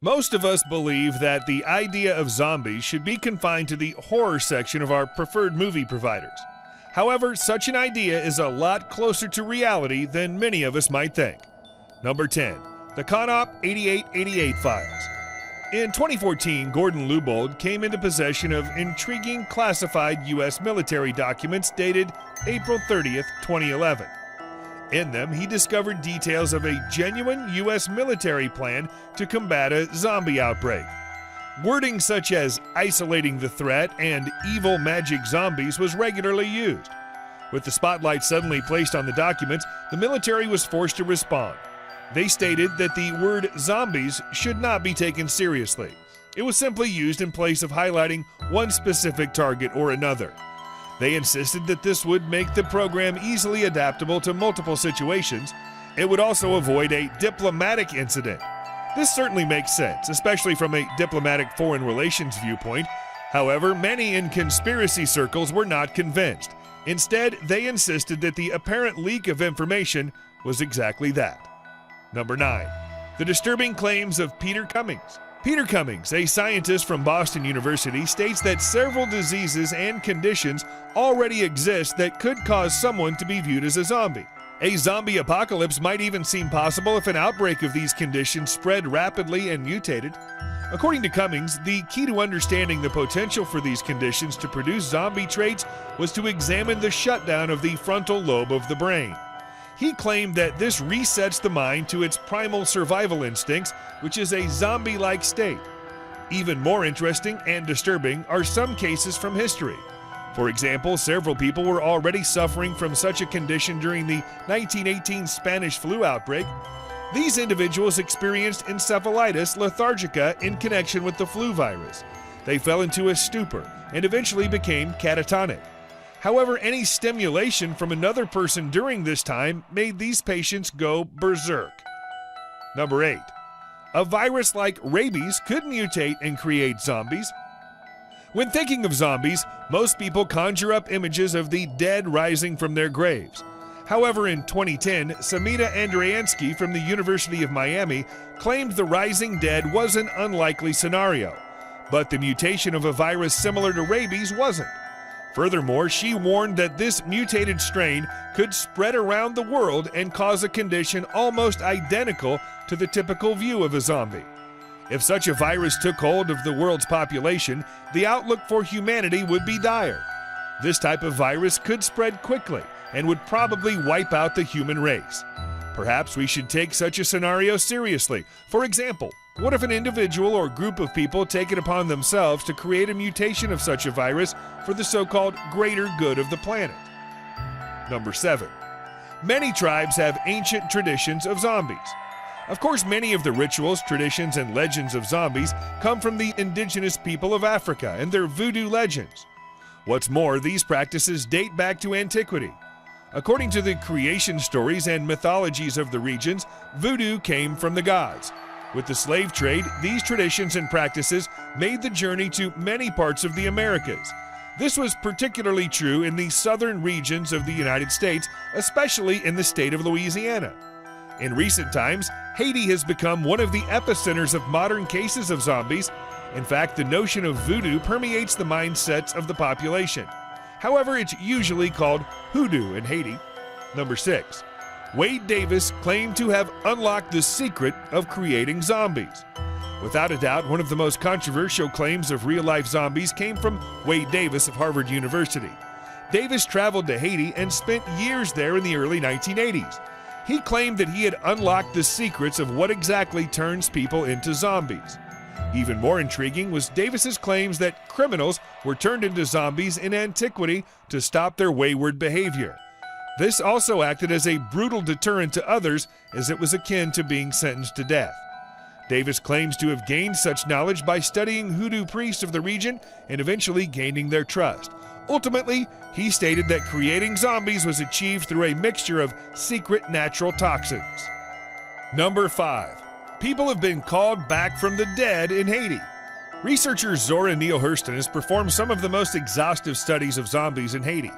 Most of us believe that the idea of zombies should be confined to the horror section of our preferred movie providers. However, such an idea is a lot closer to reality than many of us might think. Number 10. The CaughtUp8888 Fires. In 2014, Gordon Lubold came into possession of intriguing classified U.S. military documents dated April 30th, 2011. In them, he discovered details of a genuine U.S. military plan to combat a zombie outbreak. Wording such as isolating the threat and evil magic zombies was regularly used. With the spotlight suddenly placed on the documents, the military was forced to respond. They stated that the word zombies should not be taken seriously. It was simply used in place of highlighting one specific target or another. They insisted that this would make the program easily adaptable to multiple situations. It would also avoid a diplomatic incident. This certainly makes sense, especially from a diplomatic foreign relations viewpoint. However, many in conspiracy circles were not convinced. Instead, they insisted that the apparent leak of information was exactly that. Number 9. The disturbing claims of Peter Cummings. Peter Cummings, a scientist from Boston University, states that several diseases and conditions already exist that could cause someone to be viewed as a zombie. A zombie apocalypse might even seem possible if an outbreak of these conditions spread rapidly and mutated. According to Cummings, the key to understanding the potential for these conditions to produce zombie traits was to examine the shutdown of the frontal lobe of the brain. He claimed that this resets the mind to its primal survival instincts, which is a zombie-like state. Even more interesting and disturbing are some cases from history. For example, several people were already suffering from such a condition during the 1918 Spanish flu outbreak. These individuals experienced encephalitis lethargica in connection with the flu virus. They fell into a stupor and eventually became catatonic. However, any stimulation from another person during this time made these patients go berserk. Number 8. A virus like rabies could mutate and create zombies. When thinking of zombies, most people conjure up images of the dead rising from their graves. However, in 2010, Samita Andriansky from the University of Miami claimed the rising dead was an unlikely scenario, but the mutation of a virus similar to rabies wasn't. Furthermore, she warned that this mutated strain could spread around the world and cause a condition almost identical to the typical view of a zombie. If such a virus took hold of the world's population, the outlook for humanity would be dire. This type of virus could spread quickly and would probably wipe out the human race. Perhaps we should take such a scenario seriously. For example, what if an individual or group of people take it upon themselves to create a mutation of such a virus for the so-called greater good of the planet? Number 7. Many tribes have ancient traditions of zombies. Of course, many of the rituals, traditions, and legends of zombies come from the indigenous people of Africa and their voodoo legends. What's more, these practices date back to antiquity. According to the creation stories and mythologies of the regions, voodoo came from the gods. With the slave trade, these traditions and practices made the journey to many parts of the Americas. This was particularly true in the southern regions of the United States, especially in the state of Louisiana. In recent times, Haiti has become one of the epicenters of modern cases of zombies. In fact, the notion of voodoo permeates the mindsets of the population. However, it's usually called hoodoo in Haiti. Number 6. Wade Davis claimed to have unlocked the secret of creating zombies. Without a doubt, one of the most controversial claims of real-life zombies came from Wade Davis of Harvard University. Davis traveled to Haiti and spent years there in the early 1980s. He claimed that he had unlocked the secrets of what exactly turns people into zombies. Even more intriguing was Davis's claims that criminals were turned into zombies in antiquity to stop their wayward behavior. This also acted as a brutal deterrent to others, as it was akin to being sentenced to death. Davis claims to have gained such knowledge by studying hoodoo priests of the region and eventually gaining their trust. Ultimately, he stated that creating zombies was achieved through a mixture of secret natural toxins. Number 5. People have been called back from the dead in Haiti. Researcher Zora Neale Hurston has performed some of the most exhaustive studies of zombies in Haiti.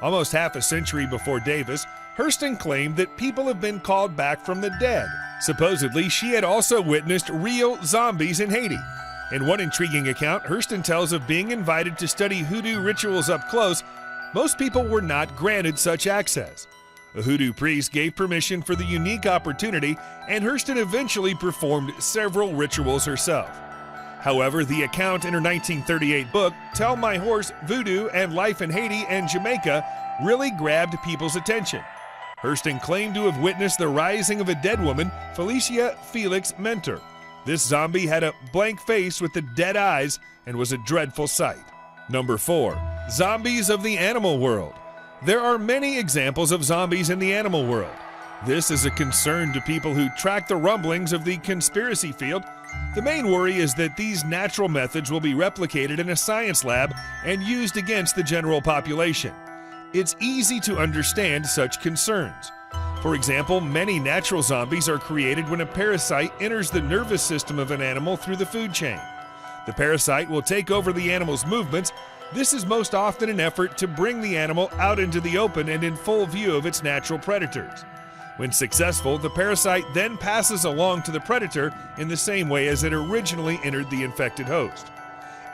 Almost half a century before Davis, Hurston claimed that people have been called back from the dead. Supposedly, she had also witnessed real zombies in Haiti. In one intriguing account, Hurston tells of being invited to study hoodoo rituals up close. Most people were not granted such access. A hoodoo priest gave permission for the unique opportunity, and Hurston eventually performed several rituals herself. However, the account in her 1938 book, Tell My Horse, Voodoo and Life in Haiti and Jamaica, really grabbed people's attention. Hurston claimed to have witnessed the rising of a dead woman, Felicia Felix Mentor. This zombie had a blank face with the dead eyes and was a dreadful sight. Number 4. Zombies of the animal world. There are many examples of zombies in the animal world. This is a concern to people who track the rumblings of the conspiracy field. The main worry is that these natural methods will be replicated in a science lab and used against the general population. It's easy to understand such concerns. For example, many natural zombies are created when a parasite enters the nervous system of an animal through the food chain. The parasite will take over the animal's movements. This is most often an effort to bring the animal out into the open and in full view of its natural predators. When successful, the parasite then passes along to the predator in the same way as it originally entered the infected host.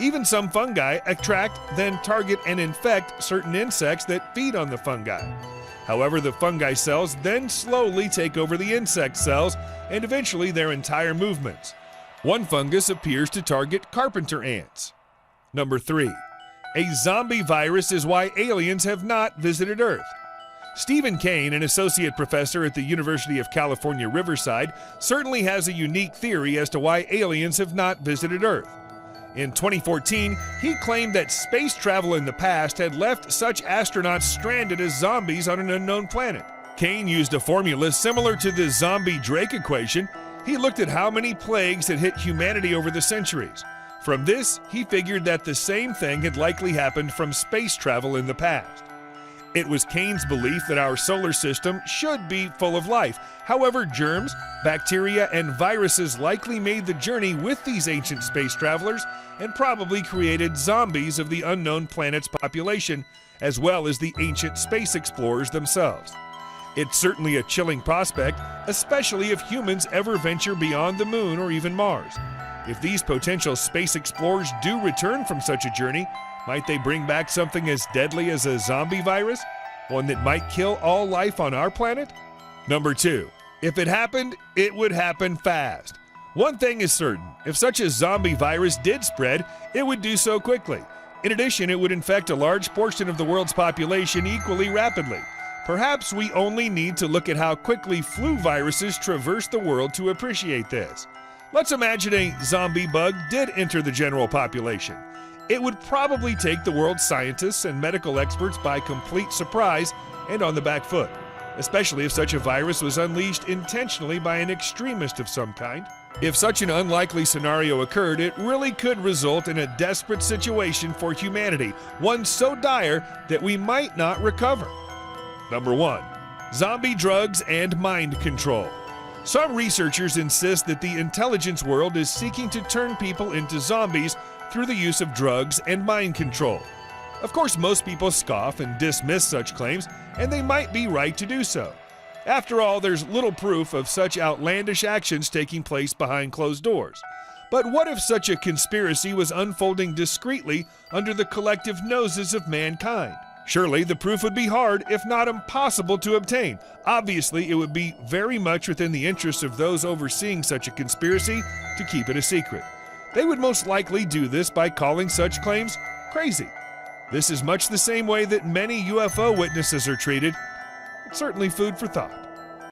Even some fungi attract, then target and infect certain insects that feed on the fungi. However, the fungi cells then slowly take over the insect cells and eventually their entire movements. One fungus appears to target carpenter ants. Number 3. A zombie virus is why aliens have not visited Earth. Stephen Kane, an associate professor at the University of California, Riverside, certainly has a unique theory as to why aliens have not visited Earth. In 2014, he claimed that space travel in the past had left such astronauts stranded as zombies on an unknown planet. Kane used a formula similar to the zombie-Drake equation. He looked at how many plagues had hit humanity over the centuries. From this, he figured that the same thing had likely happened from space travel in the past. It was Kane's belief that our solar system should be full of life. However, germs, bacteria, and viruses likely made the journey with these ancient space travelers and probably created zombies of the unknown planet's population, as well as the ancient space explorers themselves. It's certainly a chilling prospect, especially if humans ever venture beyond the moon or even Mars. If these potential space explorers do return from such a journey, might they bring back something as deadly as a zombie virus? One that might kill all life on our planet? Number 2. If it happened, it would happen fast. One thing is certain, if such a zombie virus did spread, it would do so quickly. In addition, it would infect a large portion of the world's population equally rapidly. Perhaps we only need to look at how quickly flu viruses traverse the world to appreciate this. Let's imagine a zombie bug did enter the general population. It would probably take the world's scientists and medical experts by complete surprise and on the back foot, especially if such a virus was unleashed intentionally by an extremist of some kind. If such an unlikely scenario occurred, it really could result in a desperate situation for humanity, one so dire that we might not recover. Number 1. Zombie drugs and mind control. Some researchers insist that the intelligence world is seeking to turn people into zombies through the use of drugs and mind control. Of course, most people scoff and dismiss such claims, and they might be right to do so. After all, there's little proof of such outlandish actions taking place behind closed doors. But what if such a conspiracy was unfolding discreetly under the collective noses of mankind? Surely the proof would be hard, if not impossible, to obtain. Obviously, it would be very much within the interests of those overseeing such a conspiracy to keep it a secret. They would most likely do this by calling such claims crazy. This is much the same way that many UFO witnesses are treated. It's certainly food for thought.